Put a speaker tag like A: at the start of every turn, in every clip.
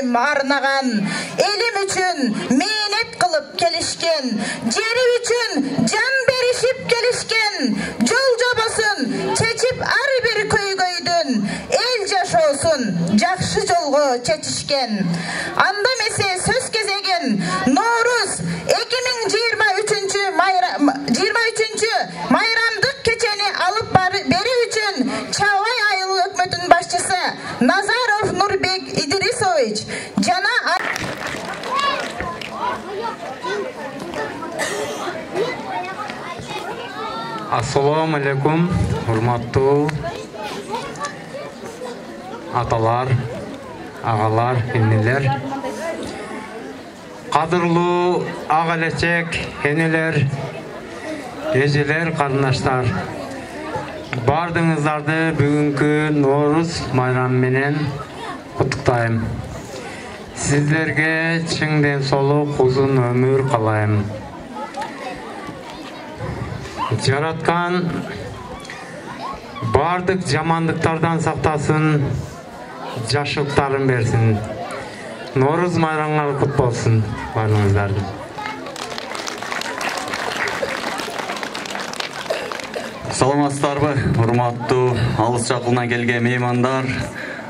A: elim arnаған, elим üçün meynet qılıp kelişken, jeri üçün can berişip kelişken, jol жобосын чечип ар бир көйгөйдөн эл жашоосун жакшы жолго чечишкен. Анда месе сөз кезеген Nooruz 2023 майрамдык кечени алып берүү үчүн Чавай айыл өкмөтүнүн башчысы Назаров Нурбек Идрисович жана
B: Assalamu alaikum, hurmatlı atalar, ağalar, enneler. Qadırlı ağalecek, enneler, ejeler, qarındaşlar. Bardığınızlardı bugünkü Nooruz bayramı menen qutuktayım. Sizlerge çiңден soluk uzun ömür qalayım. Жараткан бардык жамандыктардан сактасын, жакшылыктарын берсин. Nooruz майрамыңар кут болсун баарыңыздарды.
C: Саламатсыздарбы, урматтуу алыс жакындан келген меймандар,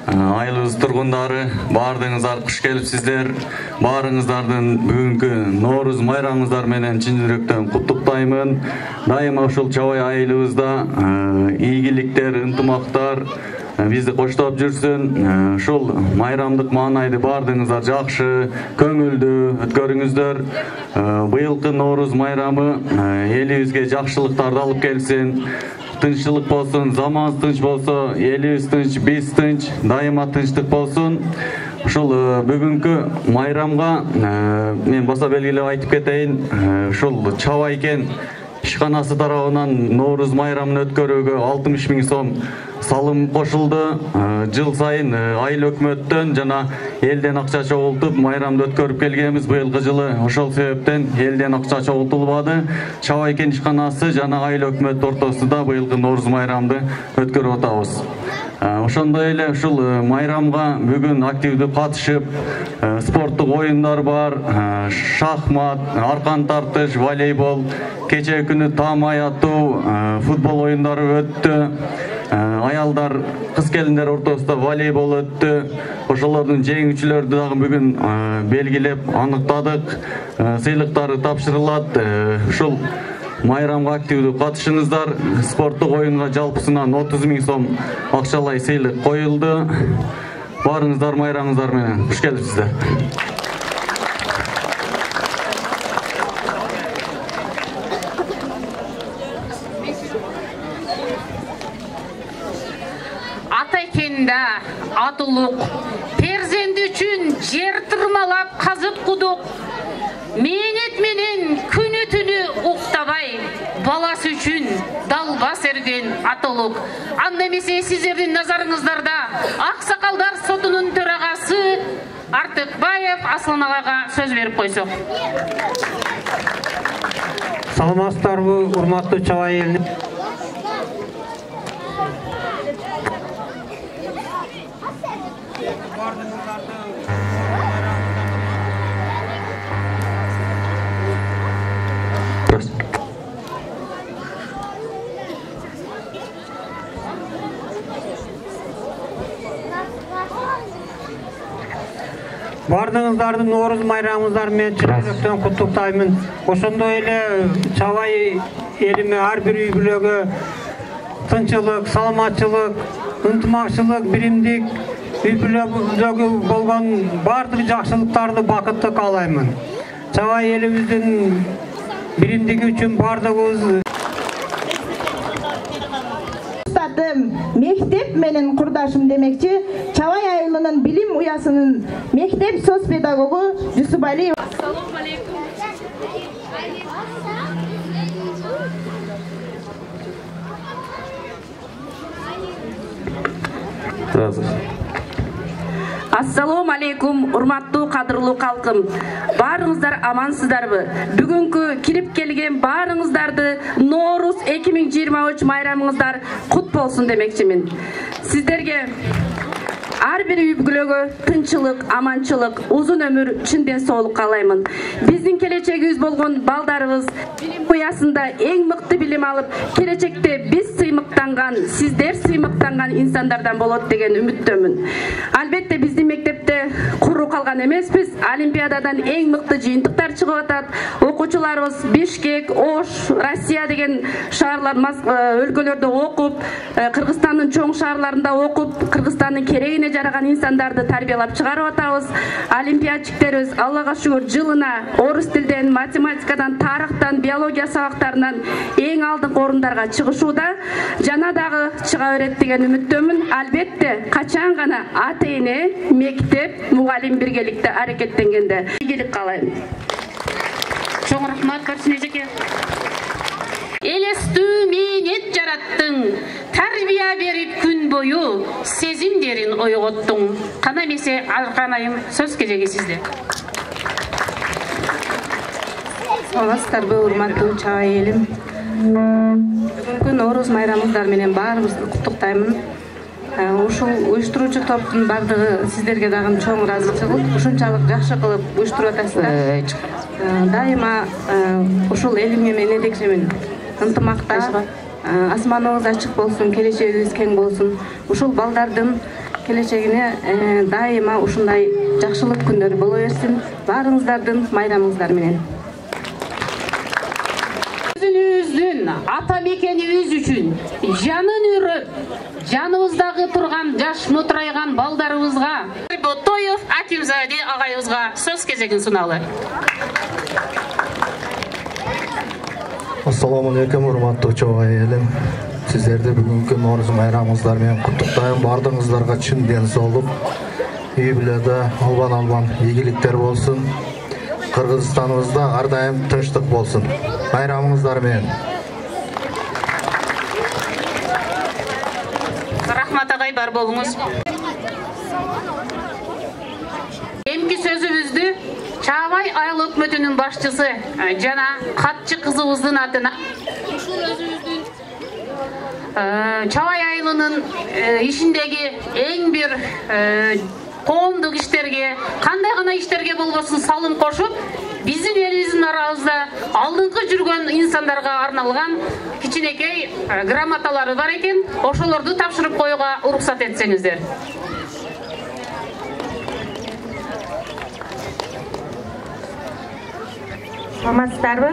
C: айылыбыз тургундары, баардыгыңыздар куш келипсиздер. Баарыңыздардын бүгүнкү Nooruz майрамыңыздар менен чын жүрөктөн куттуктаймын. Дайыма ушул Чавай айылыбызда ийгиликтер, ынтымактар бизди коштоп жүрсүн. Ушул майрамдык маанайды баардыгыңыздар жакшы, көңүлдүү өткөрүңүздөр. Быйылкы Nooruz майрамы элибизге жакшылыктарды алып келсин. Тынччылык болсун, заман тынч болсо, элибиз тынч, биз тынч, дайыма тынчтык болсун. Ушул бүгүнкү майрамга мен баса белгилеп айтып кетейин. Ушул Чавайкен ишканасы тарабынан Nooruz майрамын өткөрүүгө 60 000 сом салым кошулду. Жыл сайын айыл өкмөттөн жана элден акча чогултуп майрамды өткөрүп келгенбиз. Быйылкы жылы ошол себептен элден акча чогултулбады. Чавайкен ишканасы жана айыл өкмөт ортосунда быйылкы Nooruz майрамды өткөрүп атабыз. Ошондой эле ушул майрамга бүгүн активдүү катышып, спорттук оюндар бар, шахмат, аркан тартыш, волейбол, кече күнү таам аятуу, футбол оюндары өттү. Аялдар, кыз келиндер ортосунда волейбол өттү. Ошолордун жеңүүчүлөрдү дагы бүгүн белгилеп аныктадык. Сыйлыктары тапшырылат. Ушул майрамга активдүү катышыңыздар. Спорттук оюнга жалпысынан 30 000 сом акчалай сыйлык коюлду. Баарыңыздар майрамыңыздар менен куш келипсиздер.
D: Атайкенде атылык, перзенти үчүн жер тырмалап казып кудук. Мейнет менен күнү түнү уктабай, баласы үчүн далбас эрген атылык. Анда эмесе сиздердин назарыңыздарда Аксакалдар сотунун төрагасы Артыкбаев Аслан агага сөз берип койсок.
E: Саламатсыздарбы, урматтуу Чавай элине. Бардыңыздардын Nooruz майрамыңыздар менен чын жүрөктөн куттуктаймын. Ошондой эле Чавай элиме ар бир үй бүлөгө тынччылык, саламатчылык, ынтымакчылык, биримдик, үй бүлөгө болгон бардык жакшылыктарды, бакытты каалаймын. Чавай элибиздин биримдиги үчүн бардыгыбыз
A: мектеп менен курдашым демекчи Чавай айылынын билим уясынын мектеп соц педагогу Жусупалиев.
D: Ассаламу алейкум. Ассаламу алейкум, урматтуу кадырлуу калкым. Баарыңыздар амансыздарбы? Бүгүнкү кирип келген баарыңыздарды Nooruz 2023 майрамыңыздар кут болсун демекчимин. Сиздерге ар бир үй бүлөгө тынчылык, аманчылык, узун ömür, чын ден соолук каалаймын. Биздин келечегибиз болгон балдарыбыз билим буясында эң мыкты билим алып, келечекте биз сыймыктанган, сиздер сыймыктанган инсандардан болот деген үмүттөмүн. Албетте биздин мектепте куру калган эмеспиз. Олимпиададан эң мыкты жыйынтыктар чыгып атат. Окуучуларыбыз Бишкек, Ош, Россия деген шаарлар өлкөлөрдө окуп, Кыргызстандын чоң шаарларында окуп, Кыргызстандын керегине жараган инсандарды тарбиялап чыгарып атабыз. Олимпиадчиктерибиз Аллага шүгүр жылына орус тилден, математикадан, тарыхтан, биология сабактарынан эң алдыңкы орундарга чыгышууда, жана дагы чыга берет деген үмүттөмүн. Албетте качан гана ата-эне, мектеп, мугалим биргеликте аракеттенгенде ийгилик каалайм. Чоң рахмат Барсын эжеке. Элестүү мээнет жараттың, тарбия берип күн бою, сезимдерин ойготтуң. Кана эмесе арканайым, сөз кезеги сизде.
F: Саламатсыздарбы, урматтуу чабай элим. Бүгүнкү Нооруз майрамыңыздар менен баарыбызды куттуктаймын. Ушул уюштуруучу топтун бардыгы сиздерге дагы чоң ыраазычылык. Ушунчалык жакшы кылып уюштуруп атасыздар. Дайыма ушул элимге мен эдекшемин. Ынтымакта, асманыңыз ачык болсун, келечегиңиз кең болсун. Ушул балдардын келечегине дайыма ушундай жакшылык күндөр боло берсин. Баарыңыздардын майрамыңыздар менен.
D: Өзүнүздүн ата мекенибиз үчүн жанын үрөп, жаныбыздагы турган жаш мутурайган балдарыбызга, Ботоев Акимзаде агайыбызга сөз кезегин суналы.
G: Assalamu alaikum, урматтуу чабай элим. Сиздерди бүгүнкү Нооруз майрамыңыздар менен куттуктайм. Бардыгыңыздарга чын ден соолук, үй бүлөдө албан ийгиликтер болсун. Кыргызстаныбызда ар дайым тынчтык болсун. Майрамыңыздар менен.
D: Рахмат агай, бар болуңуз. Эмки сөзүбүздү Чабай айыл өкмөтүнүн башчысы жана катчы кызыбыздын атына ушул өзүбүздүн Чабай айылынын ишиндеги эң бир коомдук иштерге, кандай гана иштерге болбосун салым кошуп, биздин элибиздин арабызда алдыңкы жүргөн инсандарга арналган кичинекей грамоталары бар экен. Ошолорду тапшырып коюуга уруксат этсеңиздер.
F: Саламатсыздарбы?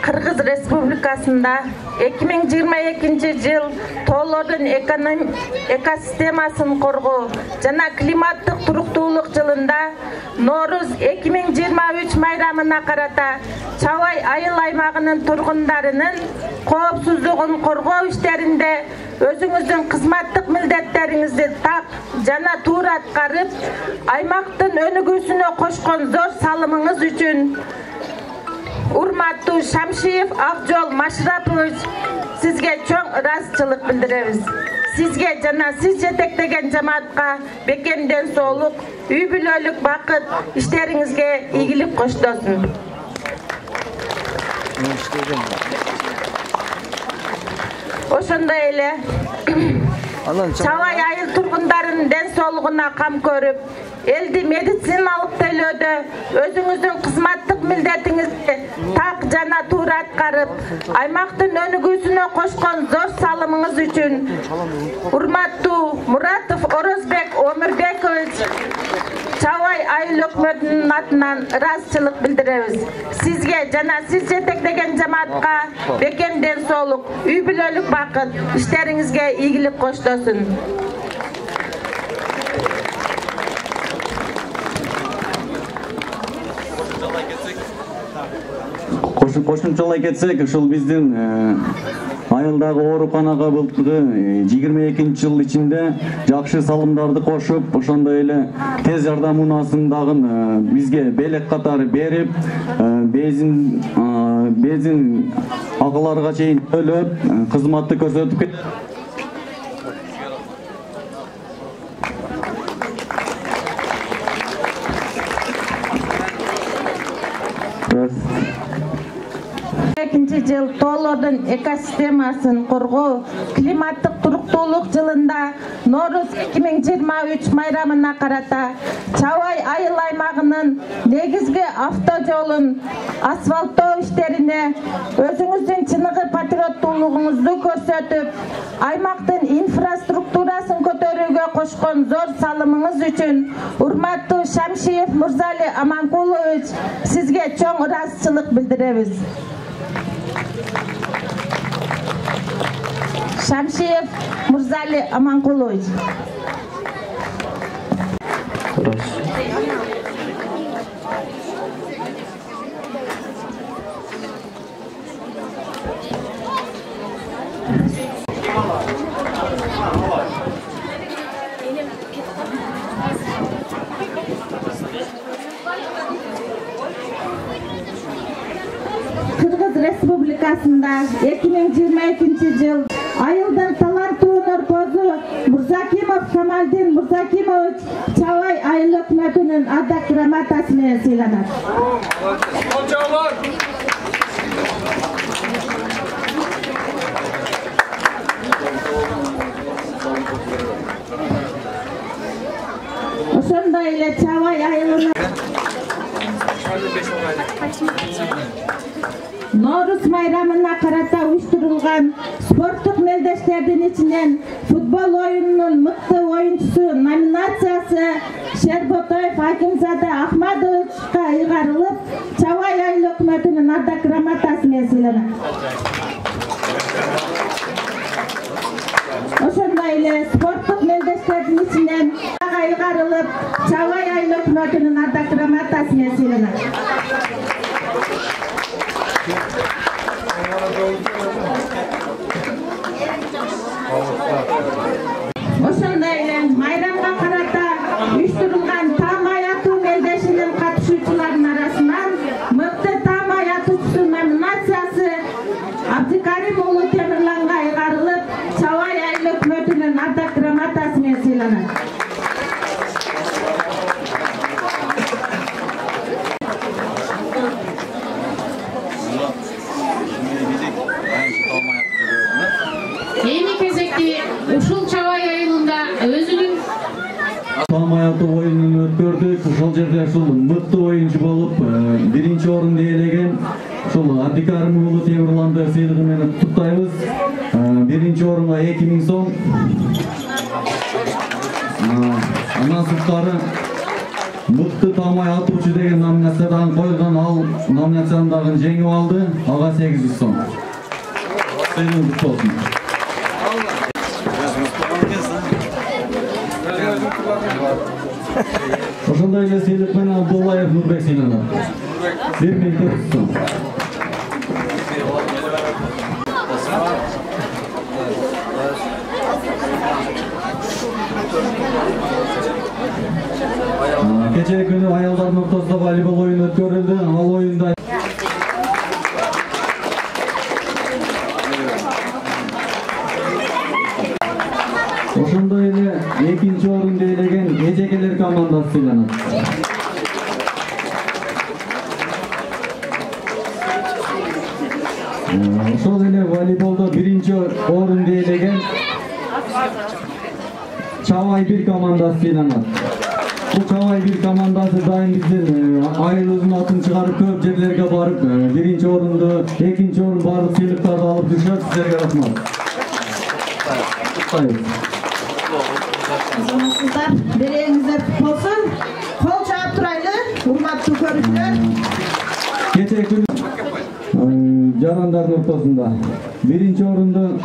F: Кыргыз Республикасында 2022 жыл тоолордун экосистемасын коргоо жана климаттык туруктуулук жылында Нооруз 2023 майрамына карата Чабай айыл аймагынын тургундарынын коопсуздугун коргоо иштеринде өзүңүздүн кызматтык милдеттериңизди так жана туура аткарып, аймактын өнүгүүсүнө кошкон зор салымыңыз үчүн урматтуу Шамшиев Акжол Машрапович, сизге чоң ыраазычылык билдиребиз. Сизге жана сиз жетектеген жамаатка бекемден соолук, үй бүлөлүк бакыт, иштериңизге ийгилик коштосун. Ошондой эле Чабай айыл тургундарынын ден соолугуна кам көрүп, элди медициналык тейлөөдө өзүңүздүн кызматтык милдетиңизди так жана туура аткарып, аймактын өнүгүүсүнө кошкон зор салымыңыз үчүн урматтуу Муратов Орозбек Өмүрбекович, Чабай айыл өкмөтүнүн атынан ыраазычылык билдиребиз. Сизге жана сиз жетектеген жамаатка бекемден соолук, үй бүлөлүк бакыт, иштериңизге ийгилик коштосун.
C: Кошумчалай кетсек, ушул биздин айылдагы ооруканага былтыркы 22 жыл ичинде жакшы салымдарды кошуп, ошондой эле тез жардам унаасын дагы бизге белек катары берип, безин акыларга чейин төлөп, кызматты көрсөтүп
A: 2022-жыл тоолордун экосистемасын коргоо климаттык туруктуулук жылында Нооруз 2023 майрамына карата Чабай айыл аймагынын негизги автожолун асфальттоо иштерине өзүңүздүн чыныгы патриоттуулугуңузду көрсөтүп, аймактын инфраструктурасын көтөрүүгө кошкон зор салымыңыз үчүн урматтуу Шамшиев Мурзали Аманкулович, сизге чоң ыраазычылык билдиребиз. Шамшиев Мурзали Аманкулович. Кыргыз Республикасында 2022 жыл айылдын таланттуу өнөрпозу Мурзакимов Камалдин Мурзакимович Чабай айыл өкмөтүнүн ардак грамотасы менен сыйланат. Ошондой эле Чабай айылына Нооруз майрамына карата уюштурулган спорттук мелдештердин ичинен футбол оюнунун мыкты оюнчусу номинациясы Шерботоев Акимзада Ахмадовичка ыйгарылып, Чабай айыл өкмөтүнүн ардак грамотасы менен сыйланат. Ошондой эле спорттук мелдештердин ичинен ыйгарылып, Чабай айыл өкмөтүнүн ардак грамотасы менен сыйланат. Ошондой эле майрамга карата уюштурулган таам аятуу мелдешинин катышуучуларынын арасынан мыкты таам аятуучусу номинациясы Абдикарим уулу Темирланга ыйгарылып, Чабай айыл өкмөтүнүн ардак грамотасы менен сыйланат.
H: Ушул Чабай айылында өзүнүн
C: таам аятуу оюнун өткөрдүк. Ошол жерде ушул мыкты оюнчу болуп, биринчи орунду ээлеген ушул Абдикарим уулу Темирланды сыйлыгы менен куттуктайбыз. Биринчи орунга 2000 сом. Андан сырткары мыкты таам аятуучу деген номинациядан коюлган, ал номинацияны дагы жеңип алды. Ага 800 сом. Сыйлыгы куттуу болсун. Ошондой эле сыйлык менен Абдуллаев Нурбек сыйланат. 1400 сом. Кечээ күнү аялдардын ортосунда волейбол оюну өткөрүлдү. Ал оюнда ошондой эле экинчи орунду ээлеген эжекелер командасы сыйланат. Ошол эле волейболдо биринчи орунду ээлеген Чабай 1 командасы сыйланат. Бул Чабай 1 командасы дайым биздин айылыбыздын атын чыгарып көп жерлерге барып, биринчи орунду, экинчи орун баардык сыйлыктарды алып жүрүшөт. Сиздерге рахмат.
A: Azamatsızlar, bereğinizde olsun. Kol çağıp turaylı, urmatlı körüşler.
C: Kечээ күнү жарандардын ортосунда биринчи орунду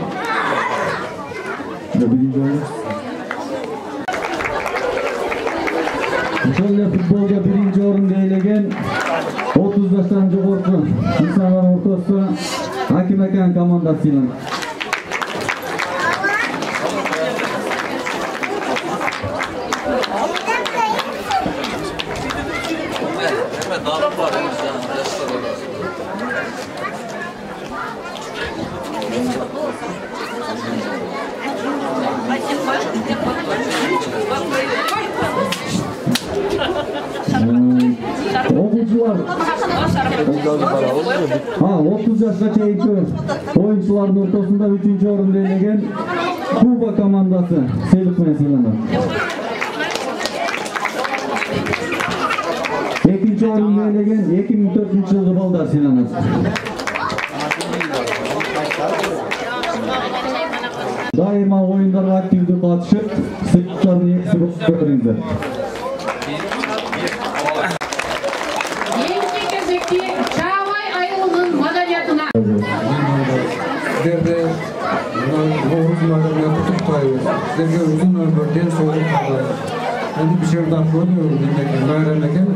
C: ошол эле футболдо биринчи орунду ээлеген 30 жаштан жогорку инсандардын ортосунда Аким Акен командасы сыйланат. Окуучулар
I: 30 yaşka çeyinki oyuncuların ortasında 3. orun belirlegen Kuba komandası seylik menен sыйланат. 2. orun belirlegen 2004-жылғы балдар сыйланат. Daima oyunlara aktifde katışıp sıklıkların eksik oluşturduğunuzda.
H: Yeni кезекте Çağvay айылының madaniyatına.
J: Sizlerде Oğuz Madaniyatı kutuktayız. Sizlerge uzun ömürden soğuk kalır. Şimdi bir şeyden koyuyoruz. Bayram eken.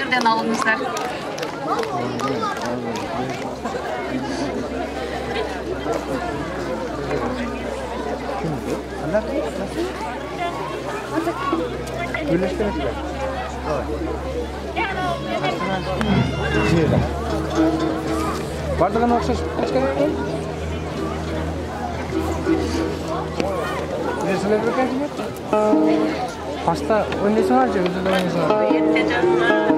H: Birden alınızlar.
J: Bardağına okşaş. Kaç kere yapalım? Resimler bir kaç mı? Pasta oynayasın harca, özür oynayasın harca.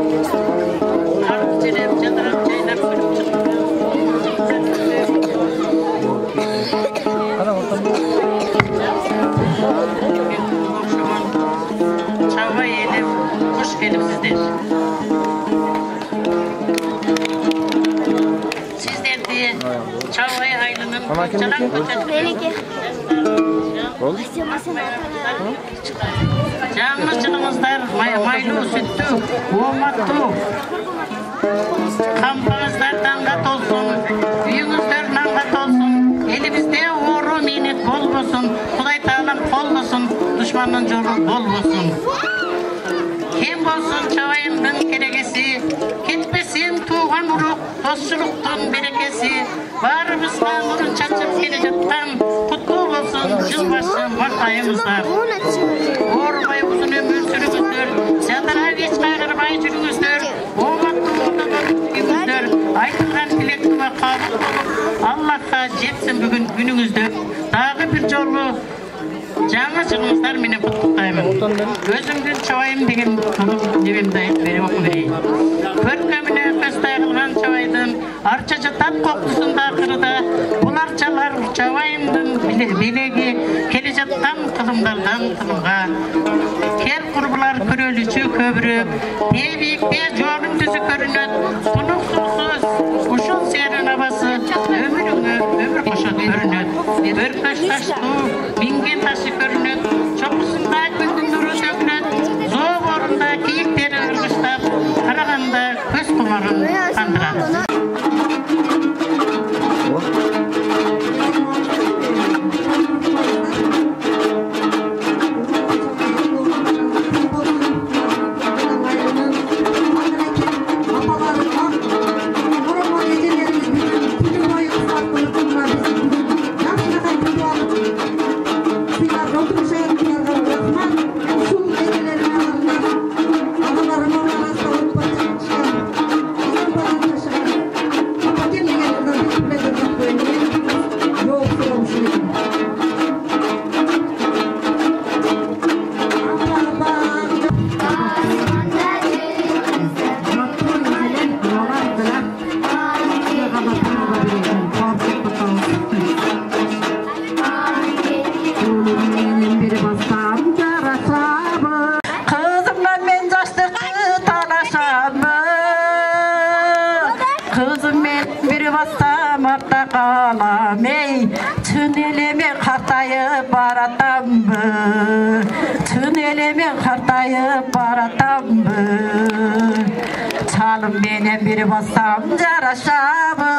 J: Ana ortamda.
K: Çağvay eylem, hoş gelipsizler. Benimki.
L: Жаңылышыңыздар майлы сүтті, оматты, қампыңыздар таңға толсын, үйіңіздер нанға толсын, елімізде ору менет бол болсын, Құдай тағалам қол болсын, дұшманның жолы бол болсын. Кем болсын чабайымдың керегесі, кетпесін туған ұрық, достшылықтың берекесі, барымызға нұрын шашып келе жатқан, құтты болсын жылбашы мақтайымыздар. Орыбай ұзын өмір сүріңіздер, жадырап еш қайғырмай жүріңіздер, оматтың үйіңіздер, айтылған тілектіме қабыл болып, Аллахқа жетсін бүгін күніңіздер. Дағы бір жолы жаңа жылыңыздар менен құттықтаймын. Өзімден чабайым деген дебемді айтып беріп оқырайын. Көркеміне көзтай қылған чабайдың арча жатат қоқтысында қырыда, бұл арчалар чабайымдың белегі келе жатқан қылымдардан қылымға. Кер құрбылар көреліші көбірек, тебиікте жолын түзі көрінет, тұнық сұқсыз, ұшыл серін абасы, өміріңе өмір қоша көрінет. Өркөш ташту, бинген ташы көрінет, çokusunda күндің нұры төгілет, зоғ орында киіктері ұрғыштап, қарағанда көз құмарын қандырады. Tüneleme kartayıp baratam mı? Tüneleme kartayıp baratam mı? Çalım benim bir bassam caraşamı.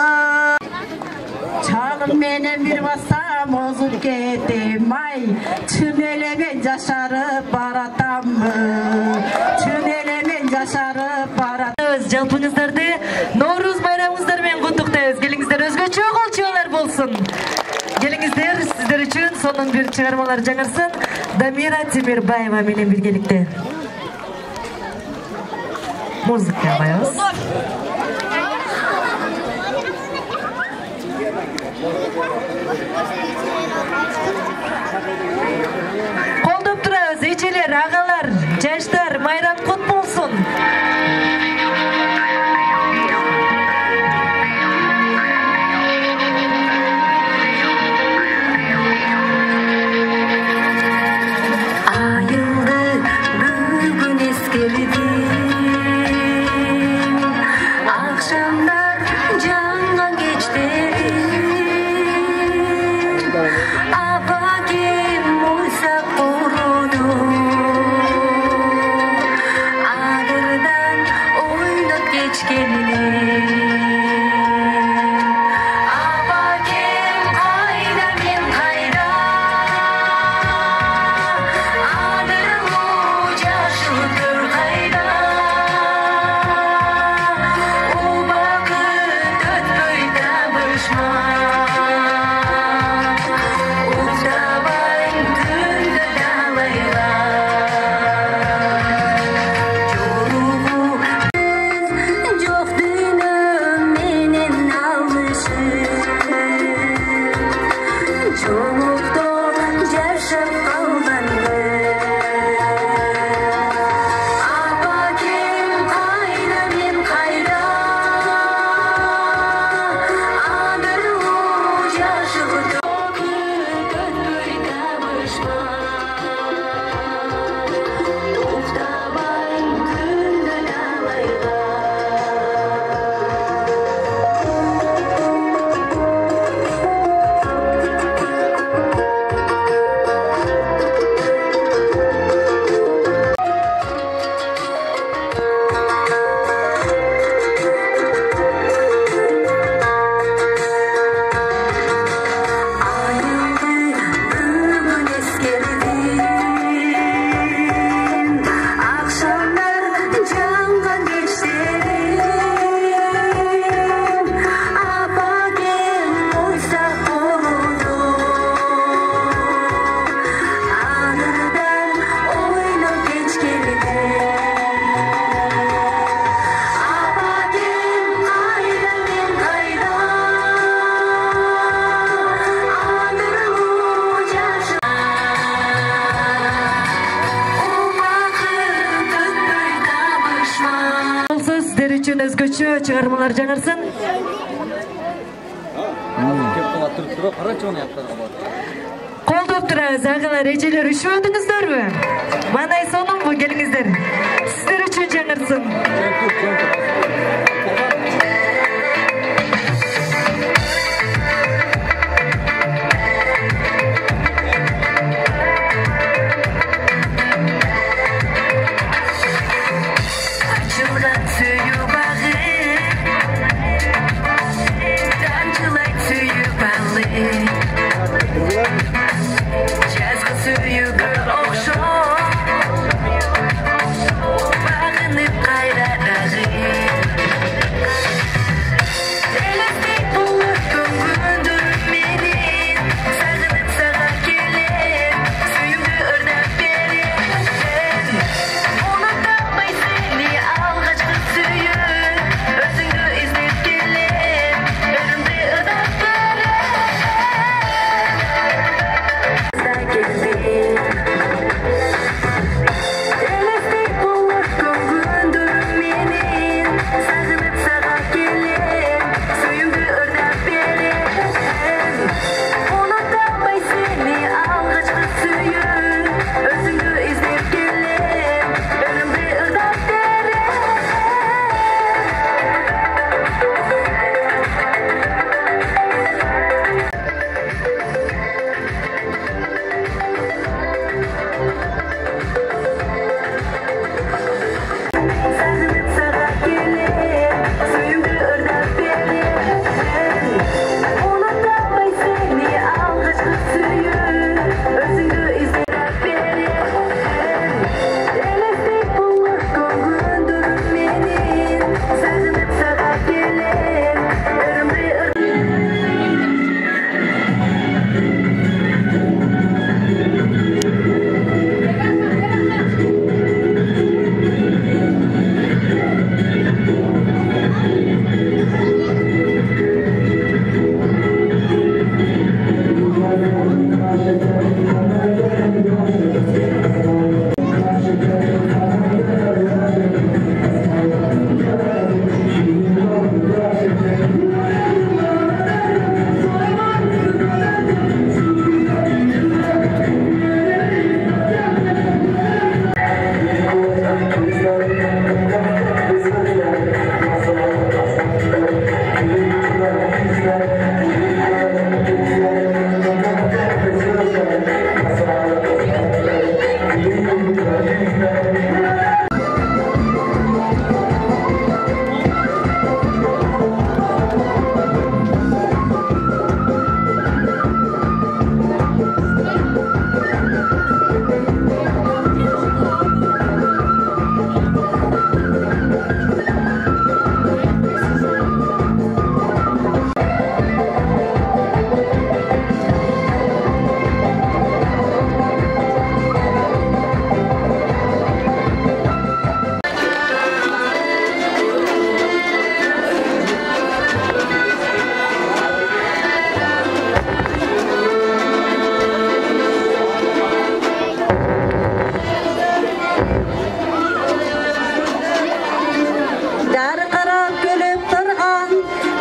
L: Çalım benim bir bassam ozup kettim ay. Tüneleme yaşarıp baratam mı? Tüneleme yaşarıp baratam. Жалпыңыздарды Наурыз байрамыңыздармен құттықтаймыз. Келіңіздер өзгөчө колчолор болсын. Келіңіздер сіздер үшін сонун бир чыгармалар жаңырсын. Дамира Темирбаева менен биргеликте. Музыка коебуз. Колдоп турабыз, эчелер, агалар, жаштар, майрам кут болсун.
M: Akşamlar canla geçti. Apagim oysa korudu. Adırdan oynat geçkenini. Apagim kayda ben kayda. Adırım uca şudur kayda. Adırım
K: өзгөчө чыгармалар жаңырсын. Колдоп турабыз, агайлар, эжелер, үшүбөдүңүздөрбү? Мандай сонун бу, келиңиздер. Сиздер үчүн жаңырсын.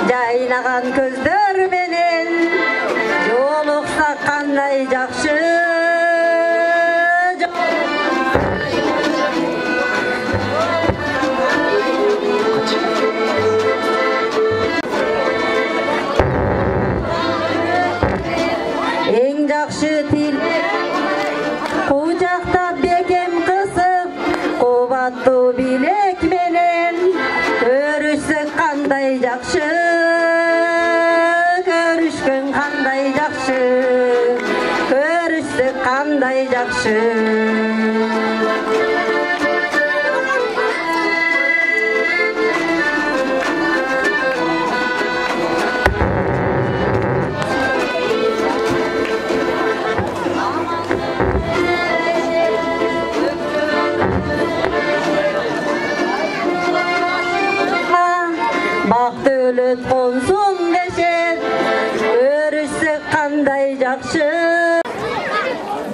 N: Жайнаған көздөр менен жолуксак кандай жакшы. Эң жакшы тил кучактап бекем кысып, кубаттуу билек менен көрүшсөк кандай жакшы. Көрүшкөн кандай жакшы, көрүшсөк кандай жакшы. Бак дөлөт консун дешет, көрүшсөк кандай жакшы.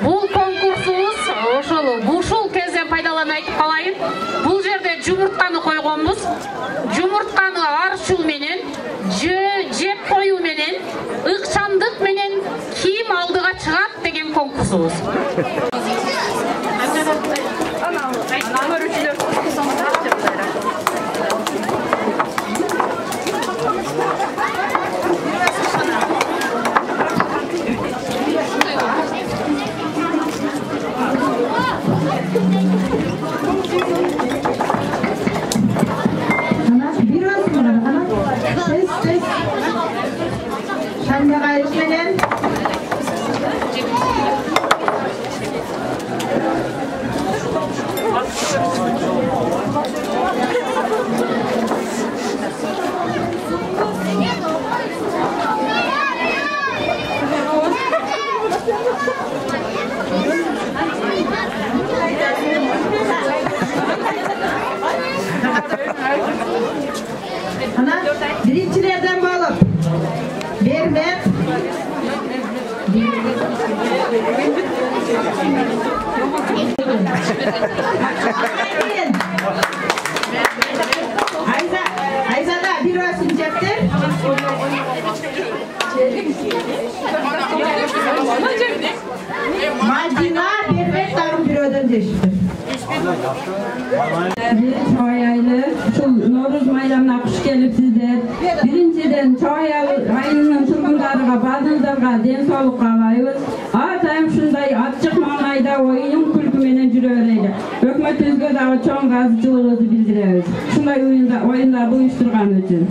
H: Бул конкурсубуз ошол ушул кезден пайдаланып айтып калайын. Бул жерде жумуртканы койгонбуз. Жумуртканы
D: кутсубуз.
A: Şanda gayret menen. Ana birincilerden bağlı. Vermek. Ayza'da bir resim çektir. Madina vermek tarım bir ödenceştir.
O: Çoğayaylı, şu Novruz bayramına hoş gelipsizler. Birinciden Çoğayay ayının turgunlarına, bazılarına den soluq kalayız. Atayım şunday atçık mağayda oyun kulkü menen jüreyle. Hökmet özgö dağı çoğun gazıcılığımızı bildireriz. Şunday oyunlar uyuşturgan üçün.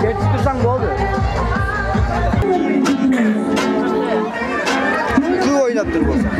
P: Şey çıkırsan ne oluyor? ойноптур болсо.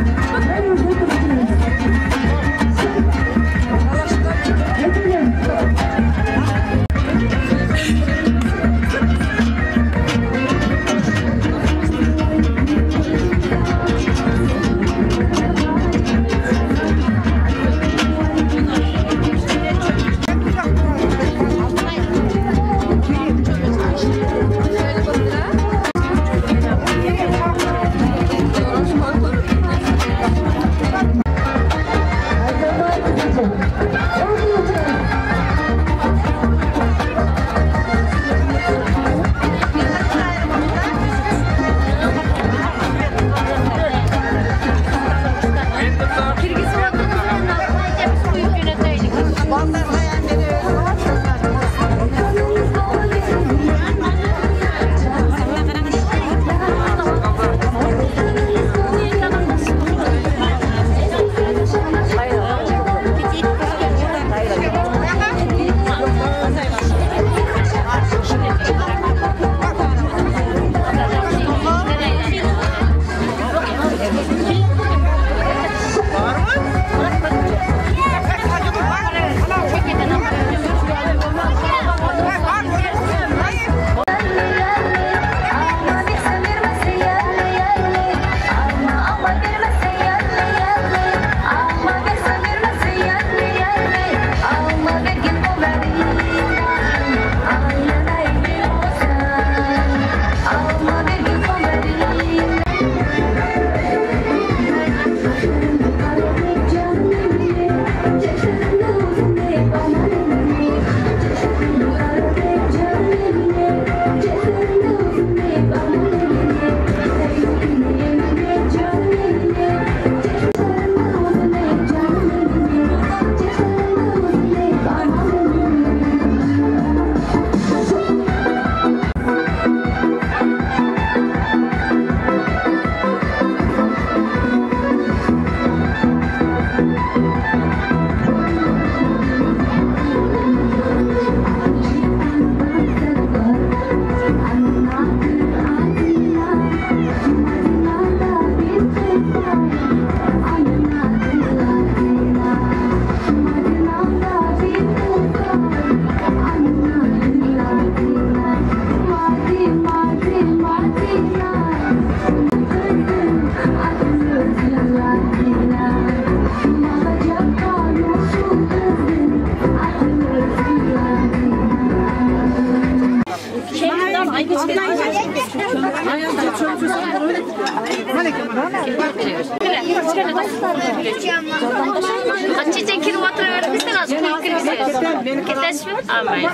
Q: Çiçek kirip oturuverdik biz de nasıl kuyup kirip Keteş mi? Amin.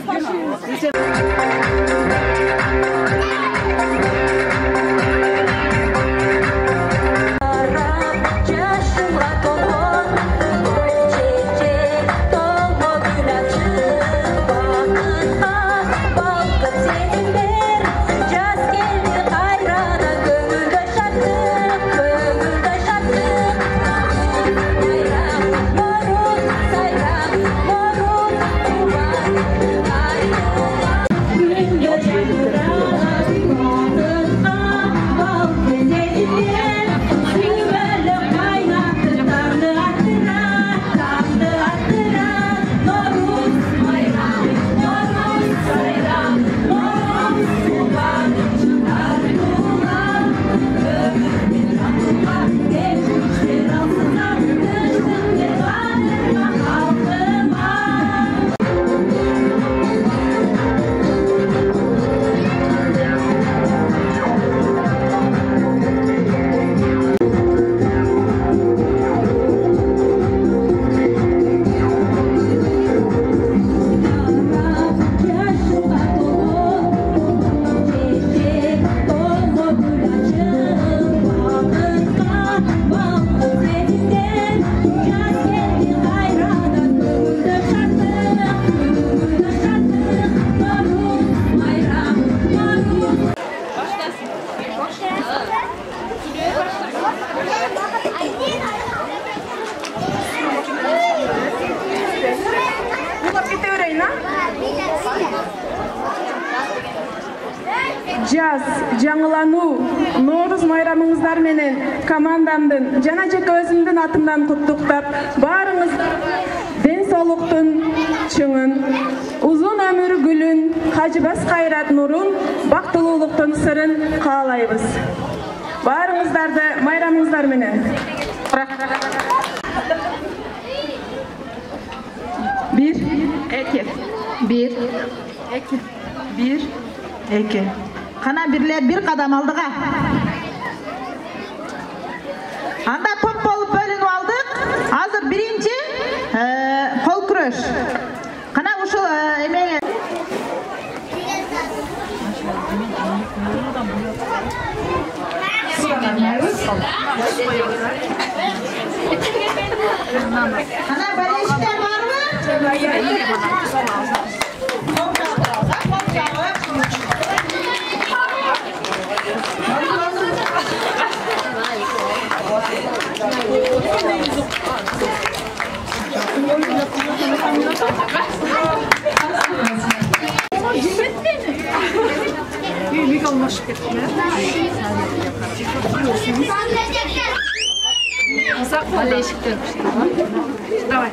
P: жаз, жаңылануу, Нооруз майрамыңыздар менен командамдын жана жеке өзүмдүн атымдан куттуктап, баарыңыз ден соолуктун чыңын, узун өмүр гүлүн, кажыбас кайрат нурун, бактылуулуктун сырын каалайбыз. Баарыңыздарды майрамыңыздар менен. Bir, iki. Bir, iki. Bir, iki. Kana birler bir kadam aldığa. Anda top olup bölünüp aldık. Hazır birinci kol kuröş. Kana uşu emeğe. Kana böyle işler var mı? Büyük olmuş gitme. Uzak değişik dönmüş. Давай.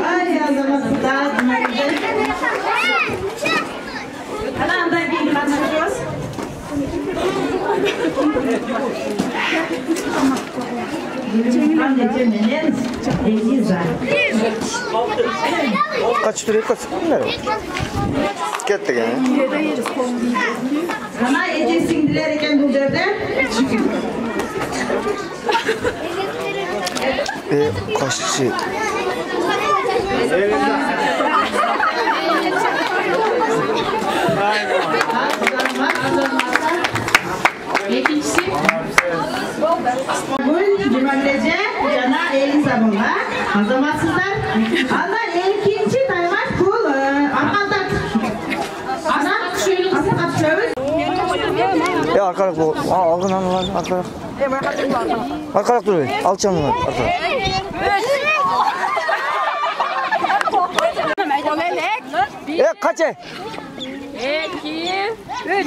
P: Ay yazamazsın daha. Anamdan bir kaçırıyoruz.
R: Kaç liraya kaç? Kettik yani.
P: Ana Ece sindiler eken bu yerde.
R: Kaç kişi?
P: İkincisi bugün cümlece Cana Elisa bunlar. Azamatsızlar. Allah ikinci taymat kul arkadan. Ana şöyle şöyle.
R: Ya arkalık bu. Algın lan arkalık. Arkalık dur. Alacağım bunu arkalık. Kaç? 2, 3.